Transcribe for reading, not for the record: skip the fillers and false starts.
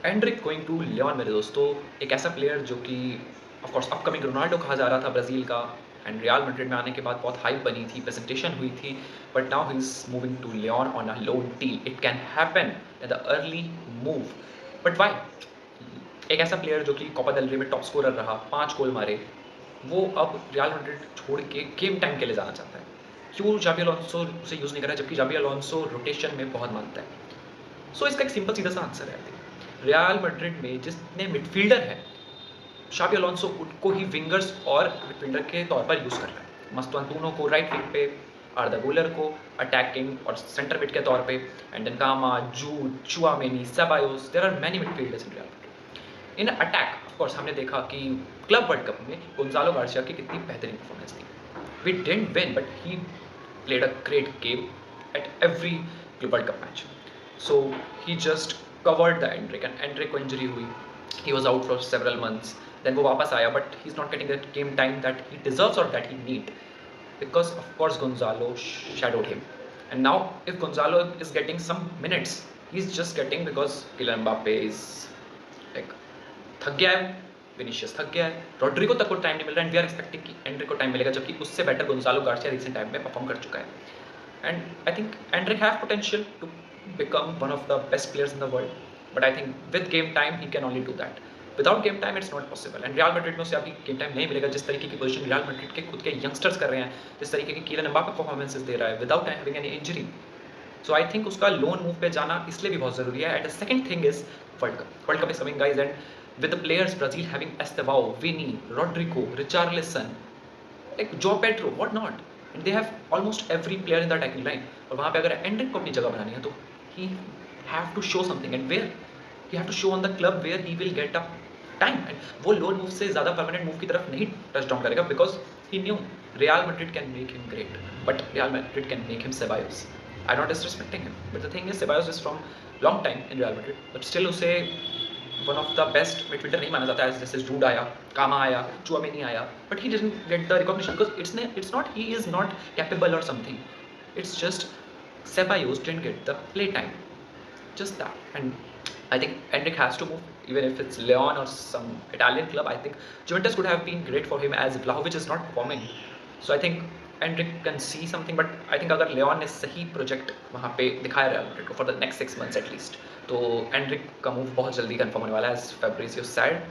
Anrich going to Leone मेरे दोस्तों, एक ऐसा प्लेयर जो कि ऑफ कोर्स अपकमिंग रोनाल्डो कहा जा रहा था ब्राज़ील का, एंड रियल मैड्रिड में आने के बाद बहुत हाइप बनी थी, प्रेजेंटेशन हुई थी, but now he is moving to Lyon on a loan deal. It can happen in the early move, but why? एक ऐसा प्लेयर जो कि कोपा डेल रे में टॉप स्कोरर रहा, 5 गोल मारे, वो अब रियल मैड्रिड छोड़ के गेम टाइम के लिए जाना चाहता है। क्यों जाबी अलोंसो उसे यूज़ नहीं कर रहा है, जबकि जाबी अलोंसो रोटेशन में बहुत मानता है? सो इसका एक सिंपल सीधा सा आंसर है। रियल मैड्रिड में जितने मिडफील्डर हैं, शाबी अलोंसो उनको ही विंगर्स और मिडफील्डर के तौर पर यूज़ कर रहा है। मस्तुआंतूनो को राइट विंग पे, आर्दा गुलर को अटैकिंग और सेंटर मिड के तौर पे, and then Kama, Jude, Tchouameni, Ceballos, there are many midfielders in Real Madrid. In attack of course हमने देखा कि क्लब वर्ल्ड कप में गोंजालो गार्सिया की कितनी बेहतरीन परफॉर्मेंस थी। We didn't win but he played a great game at every World Cup match. So he just covered the Endrick, and Endrick को injury हुई, he was out for several months. Then वो वापस आया, but he's not getting that game time that he deserves or that he need, because of course Gonzalo shadowed him. And now if Gonzalo is getting some minutes, he's just getting because Kylian Mbappe is like थक गया है, Vinicius थक गया है, Rodrigo तक को time नहीं मिल रहा है, एंड वी आर एक्सपेक्टिंग कि एंड्रिक को टाइम मिलेगा, जबकि उससे better Gonzalo Garcia recent time में परफॉर्म कर चुका है। And I think Endrick have potential to become one of the best players in the world, but I think with game time he can only do that. Without game time it's not possible, and Real Madrid में उसे अभी game time नहीं मिलेगा। जिस तरीके की position real Madrid के खुद के यंगस्टर्स कर रहे हैं, जिस तरीके की कीलियन एम्बापे परफॉर्मेंसेस दे रहा है without having any injury, so I think उसका लोन मूव पे जाना इसलिए भी बहुत ज़रूरी है। And the second thing is world cup is coming guys, and with the players Brazil having Estevao, Vini, Rodrigo, Richarlison, like João Pedro, what not, and they have almost every player in the attacking line. और वहाँ पे अगर Anrich को अपनी जगह बनानी है तो he have to show something, and where he have to show on the club where he will get a time, and वो लोन मूव से ज़्यादा परमानेंट मूव की तरफ नहीं टच डाउन करेगा, because he knew Real Madrid can make him great, but Real Madrid can make him Ceballos. I'm not disrespecting him, but the thing is Ceballos is from long time in Real Madrid, but still उसे one of the best midfielder नहीं माना जाता है। जैसे जूड आया, कामा आया, Tchouameni आया, but he didn't get the recognition because it's not he is not capable or something, it's just Ceballos didn't get the play time, just that. And I think Endrick has to move, even if it's Leon or some Italian club. I think Juventus could have been great for him as Vlahovic is not performing. So I think Endrick can see something, but I think अगर Leon ने सही project वहाँ पे दिखाया Real Madrid को for the next 6 months at least, तो Endrick का move बहुत जल्दी कंफर्म होने वाला है, as Fabrizio said.